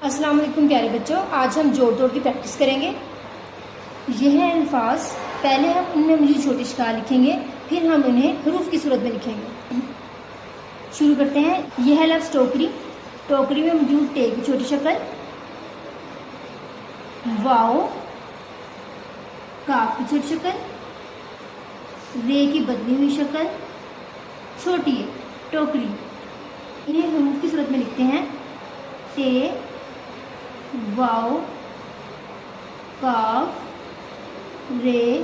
السلام علیکم پیارے بچوں، آج ہم جوڑ توڑ کی پریکٹس کریں گے۔ یہ ہیں الفاظ، پہلے ہم ان میں موجود چھوٹے اشکال لکھیں گے، پھر ہم انہیں حروف کی صورت میں لکھیں گے۔ شروع کرتے ہیں۔ یہ ہے لفظ ٹوکری۔ ٹوکری میں موجود ٹے کی چھوٹی شکل، واؤ، کاف کی چھوٹی شکل، رے کی بدلی ہوئی شکل، چھوٹی ہے ٹوکری۔ انہیں حروف کی صورت میں لکھتے ہیں۔ ٹے، واؤ، کاف، رے،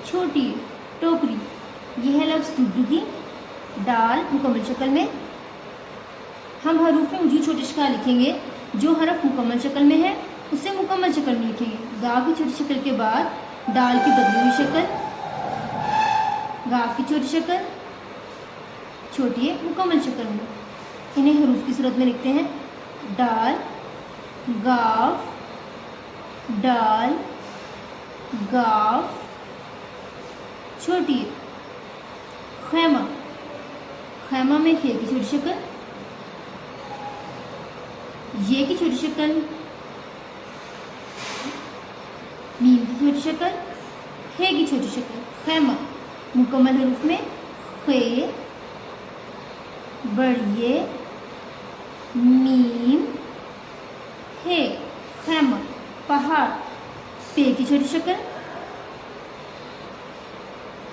چھوٹی ٹوکری۔ یہ ہے لفظ ڈڈو کی۔ ڈال مکمل شکل میں۔ ہم حروف میں موجود چھوٹے اشکال لکھیں گے۔ جو حرف مکمل شکل میں ہے اسے مکمل شکل میں لکھیں گے۔ گا کی چھوٹی شکل کے بعد ڈال کی بدلی ہوئی شکل، گاف کی چھوٹی شکل، چھوٹی ہے مکمل شکل میں۔ انہیں حروف کی صورت میں لکھتے ہیں۔ ڈال، گاف، ڈال، گاف، چھوٹی ہے۔ خیمہ، خیمہ میں خے کی چھوٹی شکل، یہ کی چھوٹی شکل، میم کی چھوٹی شکل، ہے کی چھوٹی شکل۔ خیمہ مکمل حروف میں خے، بڑیے، میم، ہے۔ خیمہ۔ پہاڑ، پے کی چھوٹی شکل،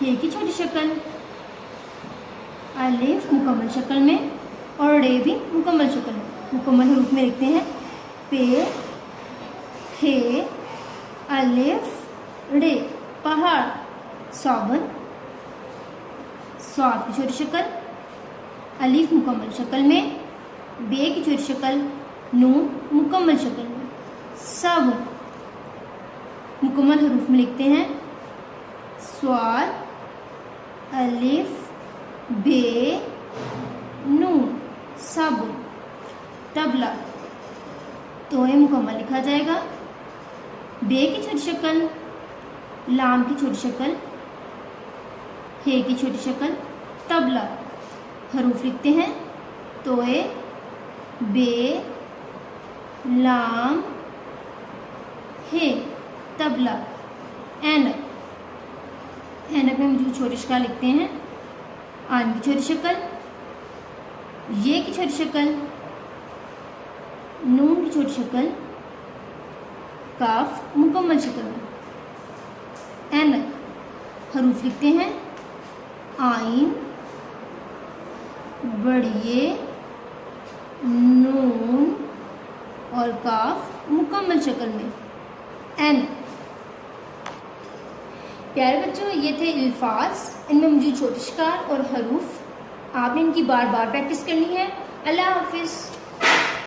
ہے کی چھوٹی شکل، الف مکمل شکل میں اور رے بھی مکمل شکل میں۔ مکمل حروف میں لکھتے ہیں۔ پے، ہے، الف، رے۔ پہاڑ۔ صابن، صاد کی چھوٹی شکل، الف مکمل شکل میں، بے کی چھوٹی شکل، نون مکمل شکل میں۔ صابن۔ مکمل حروف میں لکھتے ہیں۔ صاد، الف، بے، نون، صابن۔ طبلہ، توئے مکمل لکھا جائے گا۔ بے کی چھوٹی شکل، لام کی چھوٹی شکل، ہے کی چھوٹی شکل، طبلہ۔ حروف لکھتے ہیں۔ توئے، بے، لام، ہے، طبلہ۔ اینک، اینک میں موجود چھوٹے اشکال لکھتے ہیں۔ آن کی چھوٹی شکل، یہ کی چھوٹی شکل، نون کی چھوٹی شکل، کاف مکمل شکل میں۔ اینک۔ حروف لکھتے ہیں۔ آئین، بڑیے، نون اور کاف مکمل شکل میں۔ اینک۔ پیارے بچوں، یہ تھے الفاظ، ان میں موجود چھوٹے اشکال اور حروف۔ آپ نے ان کی بار بار پریکٹس کرنی ہے۔ اللہ حافظ۔